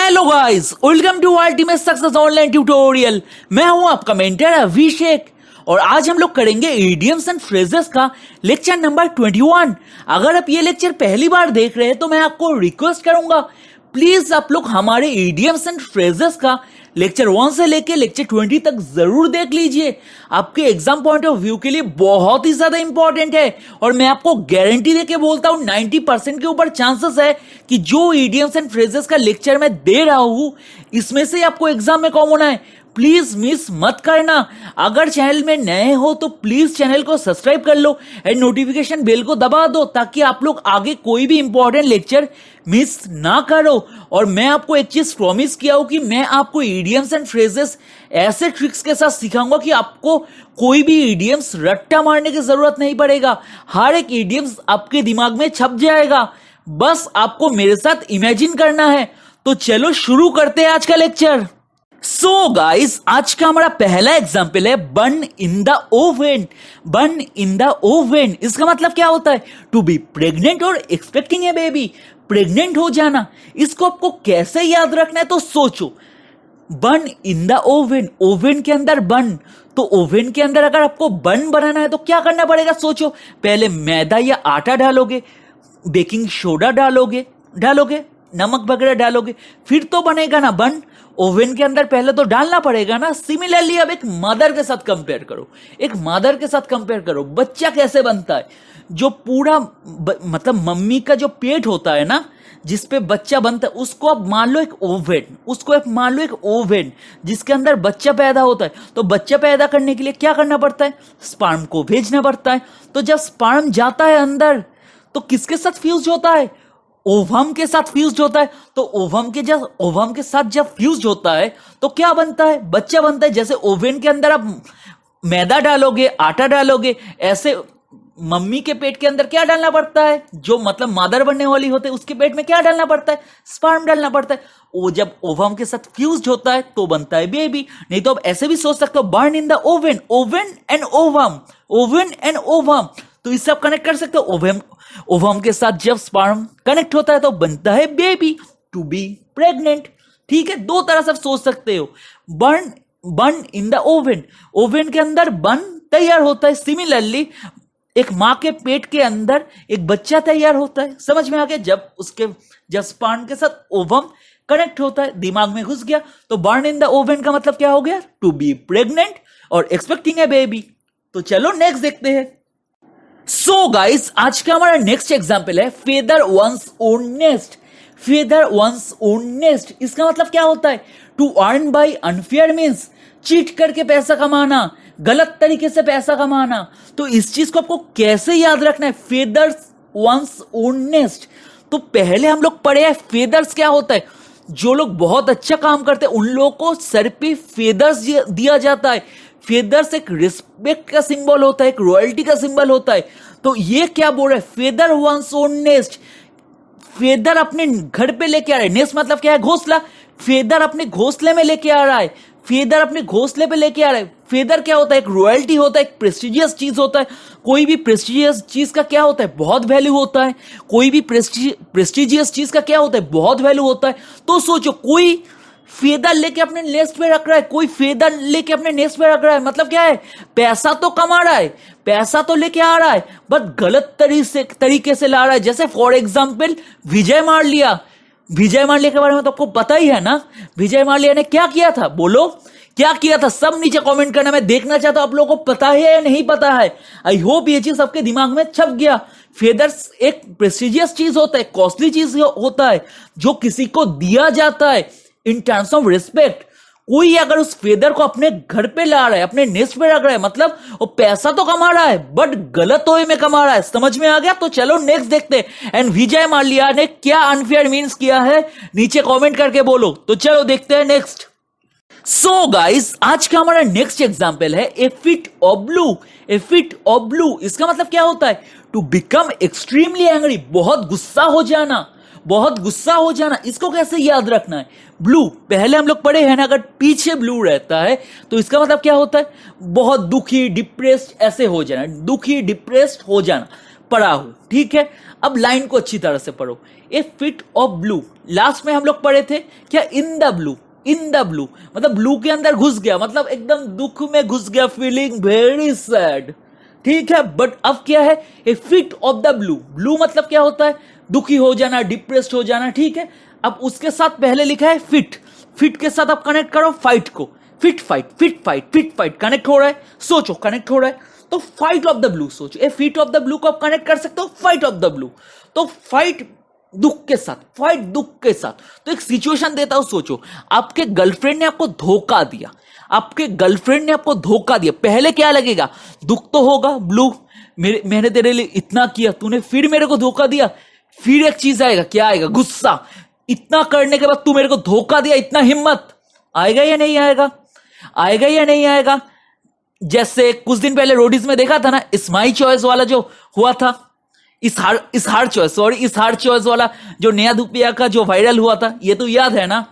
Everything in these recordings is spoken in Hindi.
Hello guys, welcome to ultimate success online tutorial. मैं हूं आपका मेंटर अभिषेक और आज हम लोग करेंगे इडियम्स एंड फ्रेजेस का लेक्चर नंबर 21। अगर आप ये लेक्चर पहली बार देख रहे हैं तो मैं आपको रिक्वेस्ट करूंगा, प्लीज आप लोग हमारे इडियम्स एंड फ्रेजेस का लेक्चर 1 से लेके लेक्चर 20 तक जरूर देख लीजिए। आपके एग्जाम पॉइंट ऑफ व्यू के लिए बहुत ही ज्यादा इंपॉर्टेंट है और मैं आपको गारंटी देके बोलता हूं 90% के ऊपर चांसेस है कि जो इडियम्स एंड फ्रेजेस का लेक्चर मैं दे रहा हूं इसमें से आपको एग्जाम में कॉमन है। प्लीज मिस मत करना। अगर चैनल में नए हो तो प्लीज चैनल को सब्सक्राइब कर लो एंड नोटिफिकेशन बेल को दबा दो ताकि आप लोग आगे कोई भी इंपॉर्टेंट लेक्चर मिस ना करो। और मैं आपको एक चीज प्रॉमिस किया हूं कि मैं आपको इडियम्स एंड फ्रेजेस ऐसे ट्रिक्स के साथ सिखाऊंगा कि आपको कोई भी इडियम्स रट्टा मारने की जरूरत नहीं पड़ेगा। हर एक इडियम्स आपके दिमाग में छप जाएगा, बस आपको मेरे साथ इमेजिन करना है। तो चलो शुरू करते हैं आज का लेक्चर। सो गाइस, आज का हमारा पहला एग्जाम्पल है burn in the oven. Burn in the oven इसका मतलब क्या होता है? टू बी प्रेग्नेंट और एक्सपेक्टिंग ए बेबी। प्रेग्नेंट हो जाना, इसको आपको कैसे याद रखना है तो सोचो। Burn in the oven, oven के अंदर बर्न, तो ओवन के अंदर अगर आपको बर्न बनाना है तो क्या करना पड़ेगा? सोचो, पहले मैदा या आटा डालोगे, बेकिंग सोडा डालोगे, नमक वगैरह डालोगे, फिर तो बनेगा ना बन। ओवन के अंदर पहले तो डालना पड़ेगा ना। सिमिलरली अब एक मदर के साथ कंपेयर करो, एक मदर के साथ कंपेयर करो। बच्चा कैसे बनता है? जो पूरा मतलब मम्मी का जो पेट होता है ना जिसपे बच्चा बनता है, उसको आप मान लो एक ओवन, उसको आप मान लो एक ओवन जिसके अंदर बच्चा पैदा होता है। तो बच्चा पैदा करने के लिए क्या करना पड़ता है? स्पर्म को भेजना पड़ता है। तो जब स्पर्म जाता है अंदर तो किसके साथ फ्यूज होता है? ओवम के साथ फ्यूज होता है। तो ओवम के साथ जब फ्यूज होता है तो क्या बनता है? बच्चा बनता है। जैसे ओवन के अंदर आप मैदा डालोगे, आटा डालोगे, ऐसे मम्मी के पेट के अंदर क्या डालना पड़ता है? जो मतलब मदर बनने वाली होते है उसके पेट में क्या डालना पड़ता है? स्पर्म डालना पड़ता है। वो जब ओवम के साथ फ्यूज होता है तो बनता है बेबी। नहीं तो आप ऐसे भी सोच सकते हो, burn in the oven, oven and ovum, oven and ovum. तो इससे आप कनेक्ट कर सकते हो। ओवम के साथ जब स्पर्म कनेक्ट होता है तो बनता है बेबी, टू बी प्रेग्नेंट। ठीक है, दो तरह से सोच सकते हो। Burn in the oven, oven के अंदर बर्न तैयार होता है। सिमिलरली एक माँ के पेट के अंदर एक बच्चा तैयार होता है। समझ में आ गया? जब स्पर्म के साथ ओवम कनेक्ट होता है, दिमाग में घुस गया, तो बर्न इन द ओवन का मतलब क्या हो गया? टू बी प्रेग्नेंट और एक्सपेक्टिंग ए बेबी। तो चलो नेक्स्ट देखते हैं। सो गाइस, आज का हमारा नेक्स्ट एग्जाम्पल है feather one's own nest. Feather one's own nest इसका मतलब क्या होता है? To earn by unfair means cheat करके पैसा कमाना, गलत तरीके से पैसा कमाना। तो इस चीज को आपको कैसे याद रखना है? Feathers once own nest. तो पहले हम लोग पढ़े हैं फेदर्स क्या होता है। जो लोग बहुत अच्छा काम करते हैं उन लोगों को सर पे फेदर्स दिया जाता है। फेदर्स एक रिस्पेक्ट का सिंबल होता है, एक रॉयल्टी का सिंबल होता है। तो ये क्या बोल रहा है? Feather one's own nest. Feather अपने घर पे लेके आ रहा है। नेस्ट मतलब क्या है? घोंसला। फेदर अपने घोंसले में लेके आ रहा है। फेदर अपने घोंसले पे लेके आ रहा है। फेदर क्या होता है? एक रॉयल्टी होता है, एक प्रेस्टिजियस चीज होता है। कोई भी प्रेस्टिजियस चीज का क्या होता है? बहुत वैल्यू होता है। कोई भी प्रेस्टिजियस चीज का क्या होता है? बहुत वैल्यू होता है। तो सोचो, कोई फेदर लेके अपने नेस्ट पे रख रहा है, कोई फेदर लेके अपने नेस्ट पे रख रहा है, मतलब क्या है? पैसा तो कमा रहा है, पैसा तो लेके आ रहा है, बट गलत तरीके से ला रहा है। जैसे फॉर एग्जाम्पल विजय माल्या। विजय माल्या के बारे में तो आपको पता ही है ना। विजय माल्या ने क्या किया था? बोलो क्या किया था? सब नीचे कमेंट करना, मैं देखना चाहता हूं आप लोगों को पता है या नहीं पता है। आई होप ये चीज आपके दिमाग में छप गया। फेदर्स एक प्रेस्टिजियस चीज होता है, कॉस्टली चीज होता है जो किसी को दिया जाता है इन टर्म्स ऑफ रिस्पेक्ट। कोई अगर उस फेदर को अपने घर पे ला रहा है, अपने नेस्ट पे रख रहा है, मतलब वो पैसा तो कमा रहा है बट गलत वे में कमा रहा है। समझ में आ गया? तो चलो नेक्स्ट देखते हैं। एंड विजय माल्या ने क्या अनफेयर मीन्स किया है नीचे कमेंट करके बोलो। तो चलो देखते हैं नेक्स्ट। सो गाइस, आज का हमारा नेक्स्ट एग्जाम्पल है a fit of blue. A fit of blue इसका मतलब क्या होता है? टू बिकम एक्सट्रीमली एंग्री, बहुत गुस्सा हो जाना, बहुत गुस्सा हो जाना। इसको कैसे याद रखना है? ब्लू पहले हम लोग पढ़े हैं ना, अगर पीछे ब्लू रहता है तो इसका मतलब क्या होता है? बहुत दुखी, डिप्रेस्ड ऐसे हो जाना, दुखी डिप्रेस्ड हो जाना। पढ़ा हूं, ठीक है। अब लाइन को अच्छी तरह से पढ़ो। ए फिट ऑफ ब्लू, लास्ट में हम लोग पढ़े थे क्या, in the blue, in the blue मतलब ब्लू के अंदर घुस गया, मतलब एकदम दुख में घुस गया, फीलिंग वेरी सैड, ठीक है। बट अब क्या है, a fit of the blue, blue मतलब क्या होता है, दुखी हो जाना, डिप्रेस्ड हो जाना, ठीक है। अब उसके साथ पहले लिखा है फिट, फिट के साथ आप कनेक्ट करो फाइट को, fit fight, fit fight, fit fight, connect हो रहा है, सोचो कनेक्ट हो रहा है, तो फाइट ऑफ द ब्लू सोचो। ए फिट ऑफ द ब्लू को आप कनेक्ट कर सकते हो फाइट ऑफ द ब्लू, तो फाइट दुख के साथ, फाइट दुख के साथ। तो एक सिचुएशन देता हूं, सोचो आपके गर्लफ्रेंड ने आपको धोखा दिया, आपके गर्लफ्रेंड ने आपको धोखा दिया, पहले क्या लगेगा, दुख तो होगा, ब्लू, मैंने तेरे लिए इतना किया, तूने फिर मेरे को धोखा दिया। फिर एक चीज आएगा, क्या आएगा, गुस्सा, इतना करने के बाद तू मेरे को धोखा दिया, इतना हिम्मत, आएगा या नहीं आएगा, आएगा या नहीं आएगा। जैसे कुछ दिन पहले रोडीज में देखा था ना, इस माई चॉइस वाला जो हुआ था, इस हार चॉइस वाला जो नया दुपिया का जो वायरल हुआ था, ये तो याद है ना,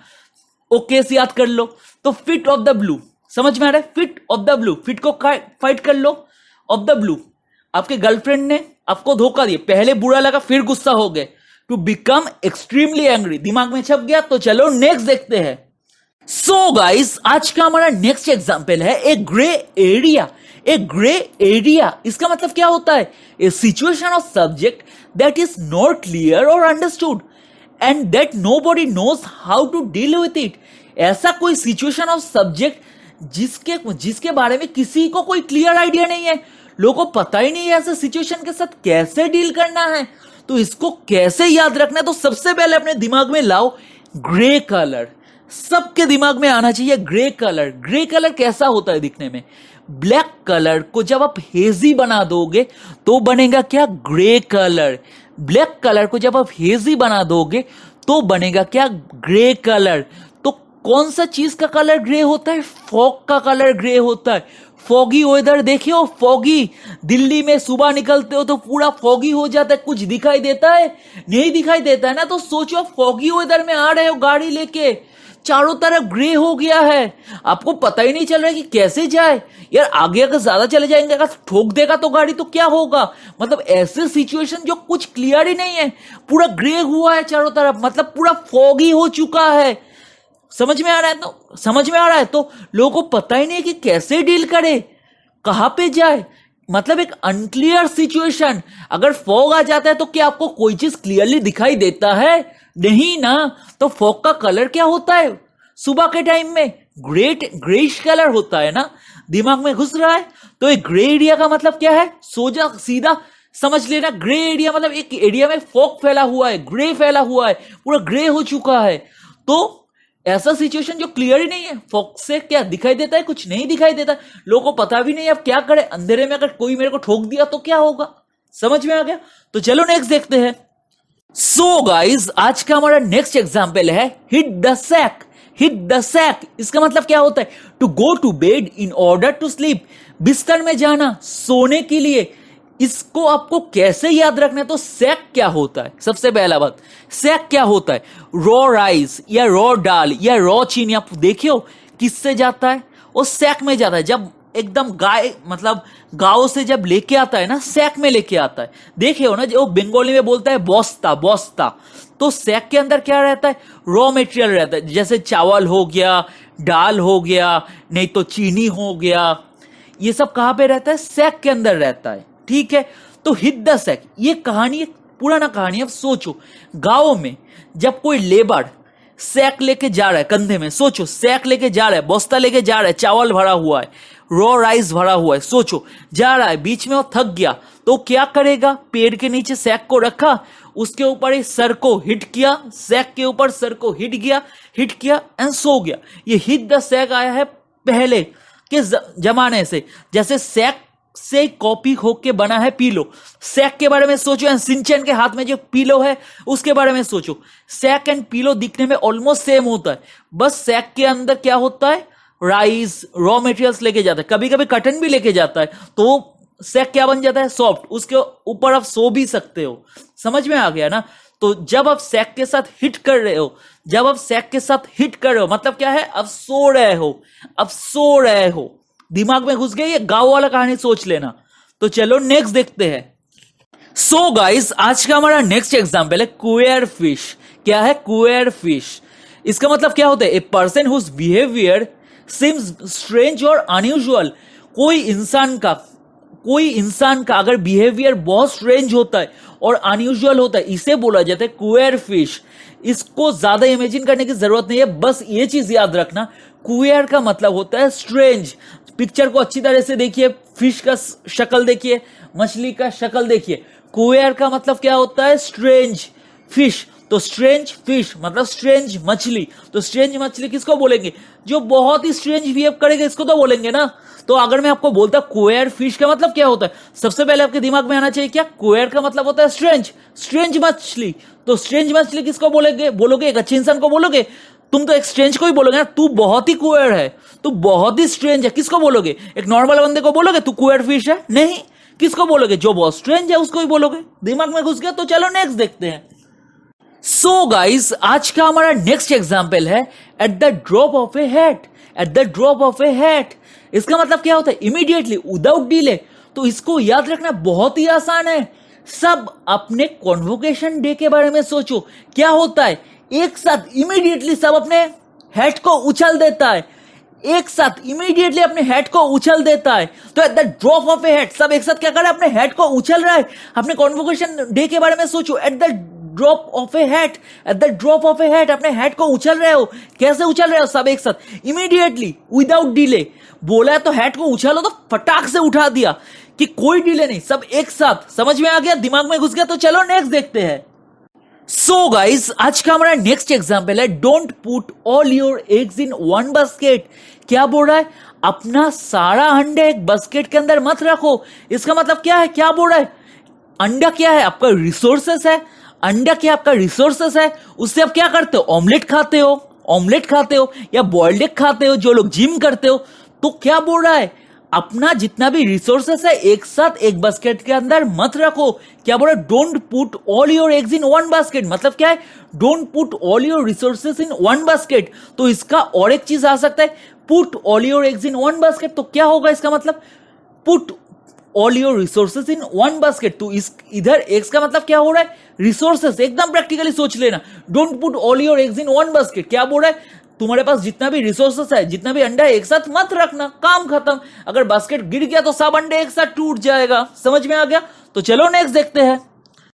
वो केस याद कर लो। तो फिट ऑफ द ब्लू, समझ में आ रहा है, fit of the blue, fit को फाइट कर लो, ऑफ द ब्लू, आपके गर्लफ्रेंड ने आपको धोखा दिया, पहले बुरा लगा फिर गुस्सा हो गए, टू बिकम एक्सट्रीमली एंग्री, दिमाग में छप गया। तो चलो नेक्स्ट देखते हैं। सो गाइस, आज का हमारा नेक्स्ट एग्जांपल है a grey area. A grey area, इसका मतलब क्या होता है, a situation of subject that is not clear और understood and that nobody knows how to deal with it. ऐसा कोई सिचुएशन ऑफ सब्जेक्ट जिसके बारे में किसी को कोई क्लियर आइडिया नहीं है, लोगों को पता ही नहीं है ऐसे सिचुएशन के साथ कैसे डील करना है, तो इसको कैसे याद रखना है। तो सबसे पहले अपने दिमाग में लाओ ग्रे कलर, सबके दिमाग में आना चाहिए ग्रे कलर। ग्रे कलर कैसा होता है दिखने में, ब्लैक कलर को जब आप हेजी बना दोगे तो बनेगा क्या, ग्रे कलर। ब्लैक कलर को जब आप हेजी बना दोगे तो बनेगा क्या, ग्रे कलर। तो कौन सा चीज का कलर ग्रे होता है, फॉग का कलर ग्रे होता है। फॉगी वेदर देखे हो, फॉगी, दिल्ली में सुबह निकलते हो तो पूरा फॉगी हो जाता है, कुछ दिखाई देता है, नहीं दिखाई देता है ना। तो सोचो फॉगी वेदर में आ रहे हो गाड़ी लेके, चारों तरफ ग्रे हो गया है, आपको पता ही नहीं चल रहा है कि कैसे जाए यार, आगे अगर ज्यादा चले जाएंगे, अगर ठोक देगा तो गाड़ी तो क्या होगा। मतलब ऐसे सिचुएशन जो कुछ क्लियर ही नहीं है, पूरा ग्रे हुआ है चारों तरफ, मतलब पूरा फॉगी हो चुका है। समझ में आ रहा है, तो समझ में आ रहा है, तो लोगों को पता ही नहीं है कि कैसे डील करे, कहां पे जाए, मतलब एक अनक्लियर सिचुएशन। अगर फॉग आ जाता है तो क्या आपको कोई चीज क्लियरली दिखाई देता है, नहीं ना। तो फॉग का कलर क्या होता है, सुबह के टाइम में ग्रेइश कलर होता है ना, दिमाग में घुस रहा है। तो एक ग्रे एरिया का मतलब क्या है, सोजा सीधा समझ लेना, ग्रे एरिया मतलब एक एरिया में फॉग फैला हुआ है, ग्रे फैला हुआ है, पूरा ग्रे हो चुका है। तो ऐसा सिचुएशन जो क्लियर ही नहीं है, फॉग से क्या दिखाई देता है, कुछ नहीं दिखाई देता, लोगों को पता भी नहीं अब क्या करे, अंधेरे में अगर कोई मेरे को ठोक दिया तो क्या होगा। समझ में आ गया, तो चलो नेक्स्ट देखते हैं। सो गाइस, आज का हमारा नेक्स्ट एग्जाम्पल है hit the sack. Hit the sack, इसका मतलब क्या होता है, to go to bed in order to sleep, बिस्तर में जाना सोने के लिए। इसको आपको कैसे याद रखना है, तो सैक क्या होता है, सबसे पहला बात, सैक क्या होता है, रॉ राइस या रॉ दाल या रॉ चीनी, आप देखियो किससे जाता है, वो सैक में जाता है। जब एकदम गाय मतलब गांव से जब लेके आता है ना, सैक में लेके आता है, देखे हो ना, जो बंगाली में बोलता है बस्ता बस्ता। तो सैक के अंदर क्या रहता है, रॉ मटेरियल रहता है, जैसे चावल हो गया, दाल हो गया, नहीं तो चीनी हो गया, ये सब कहां पे रहता है, सैक के अंदर रहता है, ठीक है। तो हिट द सैक, ये कहानी पुराना कहानी है। अब सोचो गांव में जब कोई लेबर सैक लेके जा रहा है कंधे में, सोचो सैक लेके जा रहा है, बस्ता लेके जा रहा है, चावल भरा हुआ है, रॉ राइस भरा हुआ है, सोचो जा रहा है, बीच में वो थक गया तो क्या करेगा, पेड़ के नीचे सैक को रखा, उसके ऊपर इस सर को हिट किया, सैक के ऊपर सर को हिट किया एंड सो गया। ये हिट द सैक आया है पहले के जमाने से, जैसे सैक से कॉपी होके बना है पीलो। सैक के बारे में सोचो, एंड सिंचन के हाथ में जो पीलो है उसके बारे में सोचो। सैक एंड पीलो दिखने में ऑलमोस्ट सेम होता है, बस सैक के अंदर क्या होता है, राइस रॉ मटेरियल्स लेके जाता है, कभी कभी कटन भी लेके जाता है, तो सैक क्या बन जाता है, सॉफ्ट, उसके ऊपर आप सो भी सकते हो। समझ में आ गया ना। तो जब आप सैक के साथ हिट कर रहे हो, जब आप सैक के साथ हिट कर रहे हो मतलब क्या है, अब सो रहे हो, अब सो रहे हो। दिमाग में घुस गई, ये गांव वाला कहानी सोच लेना। तो चलो नेक्स्ट देखते हैं। सो गाइस, आज का हमारा नेक्स्ट एग्जाम्पल है क्वेयर फिश। क्या है क्वेयर फिश? इसका मतलब क्या होता है? A person whose behaviour seems strange और अनयूजुअल। कोई इंसान का अगर बिहेवियर बहुत स्ट्रेंज होता है और अनयूजुअल होता है, इसे बोला जाता है क्वेयर फिश। इसको ज्यादा इमेजिन करने की जरूरत नहीं है, बस ये चीज याद रखना, क्वेयर का मतलब होता है स्ट्रेंज। पिक्चर को अच्छी तरह से देखिए, फिश का शक्ल देखिए, मछली का शक्ल देखिए। क्वेयर का मतलब क्या होता है? Strange fish. तो स्ट्रेंज फिश मतलब स्ट्रेंज मछली। तो स्ट्रेंज मछली किसको बोलेंगे? जो बहुत ही स्ट्रेंज बिहेव करेगा, इसको तो बोलेंगे ना। तो अगर मैं आपको बोलता क्वेयर फिश का मतलब क्या होता है, सबसे पहले आपके दिमाग में आना चाहिए क्या? क्वेयर का मतलब होता है स्ट्रेंज मछली। तो स्ट्रेंज मछली किसको बोलोगे? एक अच्छे इंसान को बोलोगे? तुम तो एक स्ट्रेंज को ही बोलोगे ना, तू बहुत ही क्वेयर है, तू बहुत ही स्ट्रेंज है। किसको बोलोगे? एक नॉर्मल बंदे को बोलोगे तू क्वेयर फिश है? नहीं, किसको बोलोगे? जो बहुत स्ट्रेंज है उसको ही बोलोगे। दिमाग में घुस गया? तो चलो नेक्स्ट देखते हैं। सो गाइस, आज का हमारा नेक्स्ट एग्जाम्पल है at the drop of A hat. At the drop of A hat, इसका मतलब क्या होता है? Immediately, without delay. तो इसको याद रखना बहुत ही आसान है। सब अपने कॉन्वोकेशन डे के बारे में सोचो। क्या होता है? एक साथ इमीडिएटली सब अपने हैट को उछल देता है। एक साथ इमीडिएटली अपने हेड को उछल देता है। तो at the drop of A head, सब एक साथ क्या कर रहा है? अपने हेड को उछल रहा है। अपने कॉन्वोकेशन डे के बारे में सोचो। At the drop of A head, at the drop of A head अपने हेड को उछल रहे हो। कैसे उछल रहे हो? सब एक साथ, इमीडिएटली, विदाउट डिले। बोला है तो हेड को उछालो, तो फटाक से उठा दिया, कि कोई डिले नहीं, सब एक साथ। समझ में आ गया? दिमाग में घुस गया? तो चलो नेक्स्ट देखते हैं। सो गाइस, आज का हमारा नेक्स्ट एग्जाम्पल है don't put all your eggs in one basket. क्या बोल रहा है? अपना सारा अंडा एक बास्केट के अंदर मत रखो। इसका मतलब क्या है? क्या बोल रहा है? अंडा क्या है? आपका रिसोर्सेस है। अंडा क्या आपका रिसोर्सेस है? उससे आप क्या करते हो? ऑमलेट खाते हो या बॉइल्ड एग खाते हो, जो लोग जिम करते हो। तो क्या बोल रहा है? अपना जितना भी रिसोर्सेस है एक साथ एक बास्केट के अंदर मत रखो। क्या बोल रहा है? Don't put all your eggs in one basket. मतलब क्या है? Don't put all your resources in one basket. तो इसका और एक चीज आ सकता है, put all your eggs in one basket. तो क्या होगा इसका मतलब? Put all your resources in one basket. तो इस इधर एग्स का मतलब क्या हो रहा है? रिसोर्सेस। एकदम प्रैक्टिकली सोच लेना। Don't put all your eggs in one basket. क्या बोल रहा है? तुम्हारे पास जितना भी रिसोर्सेस है, जितना भी अंडा है, एक साथ मत रखना, काम खत्म। अगर बास्केट गिर गया तो सब अंडे एक साथ टूट जाएगा। समझ में आ गया? तो चलो नेक्स्ट देखते हैं।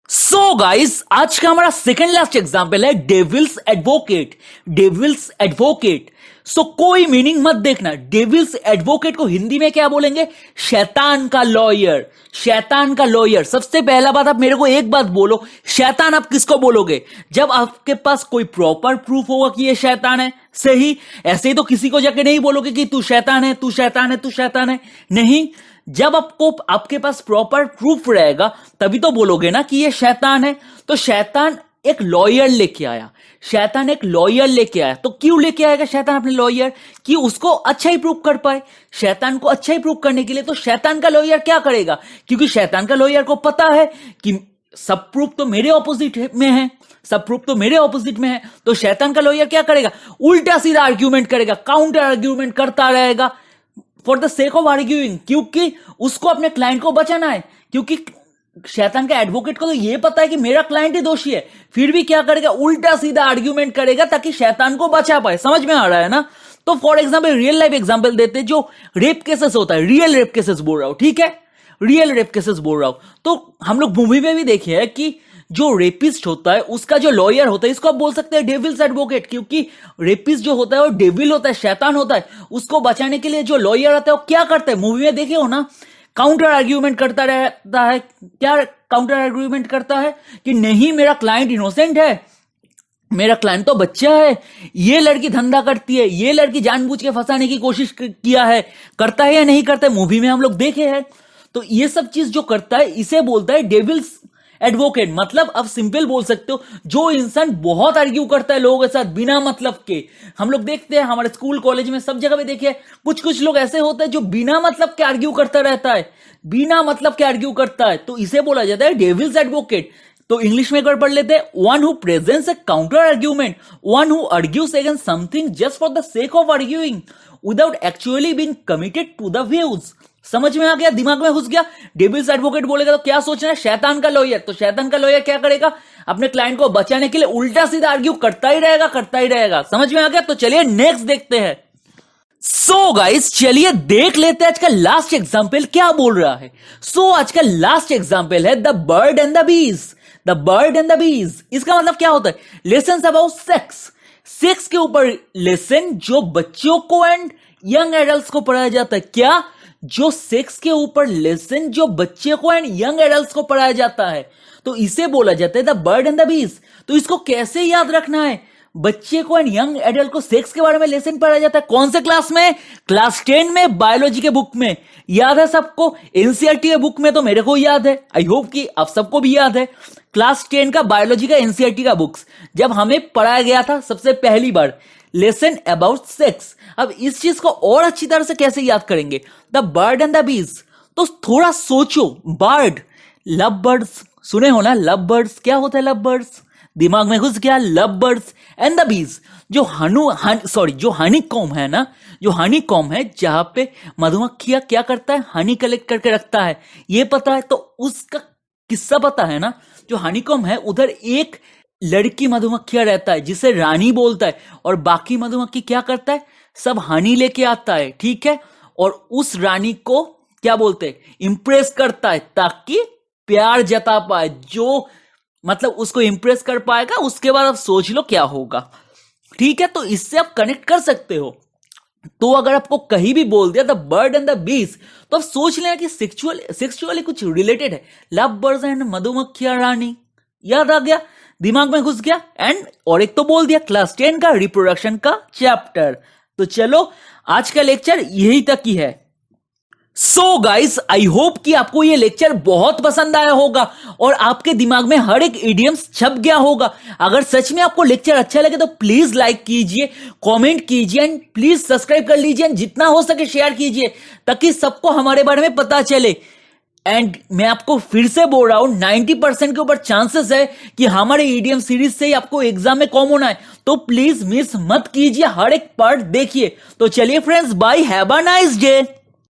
सो गाइस, आज का हमारा सेकंड लास्ट एग्जांपल है devil's advocate. Devil's advocate. So कोई मीनिंग मत देखना। डेविल्स एडवोकेट को हिंदी में क्या बोलेंगे? शैतान का लॉयर। शैतान का लॉयर। सबसे पहला बात, आप मेरे को एक बात बोलो, शैतान आप किसको बोलोगे? जब आपके पास कोई प्रॉपर प्रूफ होगा कि ये शैतान है। सही। ऐसे ही तो किसी को जाके नहीं बोलोगे कि तू शैतान है, तू शैतान है, तू शैतान है। नहीं, जब आपके पास प्रॉपर प्रूफ रहेगा तभी तो बोलोगे ना कि ये शैतान है। तो शैतान एक लॉयर लेके आया। शैतान एक लॉयर लेके आया। तो क्यों लेके आएगा शैतान अपने लॉयर? कि उसको अच्छा ही प्रूफ कर पाए। शैतान को अच्छा ही प्रूफ करने के लिए तो शैतान का लॉयर क्या करेगा? क्योंकि शैतान का लॉयर को पता है कि सब प्रूफ तो मेरे ऑपोजिट में है, सब प्रूफ तो मेरे ऑपोजिट में है। तो शैतान का लॉयर क्या करेगा? उल्टा सीधा आर्ग्यूमेंट करेगा, काउंटर आर्ग्यूमेंट करता रहेगा for the sake of arguing, क्योंकि उसको अपने क्लाइंट को बचाना है। क्योंकि शैतान का एडवोकेट को तो ये पता है कि मेरा क्लाइंट ही दोषी है, फिर भी क्या करेगा? उल्टा सीधा आर्ग्यूमेंट करेगा ताकि शैतान को बचा पाए। समझ में आ रहा है ना? तो for example, real life example देते, जो रेप केसेस होता है, रियल रेप केसेस बोल रहा हूं, ठीक है, रियल रेप केसेस बोल रहा हूं। तो हम लोग मूवी में भी देखे हैं कि जो रेपिस्ट होता है उसका जो लॉयर होता है, इसको आप बोल सकते हैं डेविल्स एडवोकेट। क्योंकि रेपिस्ट जो होता है वो डेविल होता है, शैतान होता है। उसको बचाने के लिए जो लॉयर आता है वो क्या करता है? मूवी में देखे हो ना, काउंटर आर्ग्यूमेंट करता रहता है। क्या काउंटर आर्ग्यूमेंट करता है? कि नहीं, मेरा क्लाइंट इनोसेंट है, मेरा क्लाइंट तो बच्चा है, ये लड़की धंधा करती है, ये लड़की जानबूझ के फंसाने की कोशिश किया है, करता है या नहीं करता है, मूवी में हम लोग देखे हैं। तो ये सब चीज जो करता है इसे बोलता है डेविल्स एडवोकेट। मतलब आप सिंपल बोल सकते हो, जो इंसान बहुत आर्ग्यू करता है लोगों के साथ बिना मतलब के। हम लोग देखते हैं हमारे स्कूल कॉलेज में सब जगह पे देखे, कुछ लोग ऐसे होते हैं जो बिना मतलब के आर्ग्यू करता रहता है, बिना मतलब के आर्ग्यू करता है। तो इसे बोला जाता है डेविल्स एडवोकेट। तो इंग्लिश में एक बार पढ़ लेते हैं, one who presents a counter argument, one who argues against something just for the sake of arguing without actually being committed to the views. समझ में आ गया, दिमाग में घुस गया। डेविल्स एडवोकेट बोलेगा तो क्या सोचना है, शैतान का लॉयर। तो शैतान का लॉयर क्या करेगा, अपने क्लाइंट को बचाने के लिए उल्टा सीधा आर्ग्यू करता ही रहेगा, करता ही रहेगा। समझ में आ गया। तो चलिए नेक्स्ट देखते हैं। सो गाइस चलिए देख लेते हैं आज का लास्ट एग्जाम्पल क्या बोल रहा है। आज का लास्ट एग्जाम्पल है the bird and the bees. The bird and the bees, इसका मतलब क्या होता है, लेसन अबाउट सेक्स। सेक्स के ऊपर लेसन जो बच्चों को एंड यंग एडल्ट को पढ़ाया जाता है। क्या, जो सेक्स के ऊपर लेसन जो बच्चे को एंड यंग एडल्ट को पढ़ाया जाता है, तो इसे बोला जाता है the bird and the bees. तो इसको कैसे याद रखना है, बच्चे को एंड यंग एडल्ट को सेक्स के बारे में लेसन पढ़ाया जाता है। कौन से क्लास में, क्लास 10 में, बायोलॉजी के बुक में। याद है सबको, एनसीईआरटी के बुक में तो मेरे को याद है, आई होप कि आप सबको भी याद है। क्लास 10 का बायोलॉजी का एनसीईआरटी का बुक्स जब हमें पढ़ाया गया था सबसे पहली बार, लेसन अबाउट सेक्स। अब इस चीज को और अच्छी तरह से कैसे याद करेंगे, the bird and the bees. तो थोड़ा सोचो, बर्ड, लव बर्ड्स सुने हो ना, लव बर्ड्स क्या होता है, लव बर्ड्स दिमाग में घुस गया, love birds and the bees. जो जो हनी कॉम है ना, जो हनी कॉम है जहां पे मधुमक्खियां क्या करता है, हनी कलेक्ट करके रखता है, ये पता है। तो उसका किस्सा पता है ना, जो हनी कॉम है उधर एक लड़की मधुमक्खियां रहता है जिसे रानी बोलता है, और बाकी मधुमक्खी क्या करता है, सब हनी लेके आता है, ठीक है, और उस रानी को क्या बोलते हैं, इंप्रेस करता है ताकि प्यार जता पाए। जो मतलब उसको इंप्रेस कर पाएगा, उसके बाद आप सोच लो क्या होगा, ठीक है। तो इससे आप कनेक्ट कर सकते हो। तो अगर आपको कहीं भी बोल दिया the bird and the bees, तो आप सोच लेना कि सेक्सुअली कुछ रिलेटेड है, लव बर्ड्स एंड मधुमक्खियां रानी। याद आ गया, दिमाग में घुस गया। एंड और एक तो बोल दिया क्लास 10 का रिप्रोडक्शन का चैप्टर। तो चलो आज का लेक्चर यही तक ही है। सो गाइस आई होप कि आपको ये लेक्चर बहुत पसंद आया होगा और आपके दिमाग में हर एक इडियम्स छप गया होगा। अगर सच में आपको लेक्चर अच्छा लगे तो प्लीज लाइक कीजिए, कमेंट कीजिए एंड प्लीज सब्सक्राइब कर लीजिए, जितना हो सके शेयर कीजिए ताकि सबको हमारे बारे में पता चले। एंड मैं आपको फिर से बोल रहा हूं, 90% के ऊपर चांसेस है कि हमारे ईडीएम सीरीज से ही आपको एग्जाम में कॉमन आए, तो प्लीज मिस मत कीजिए, हर एक पार्ट देखिए। तो चलिए friends, bye, have a nice day.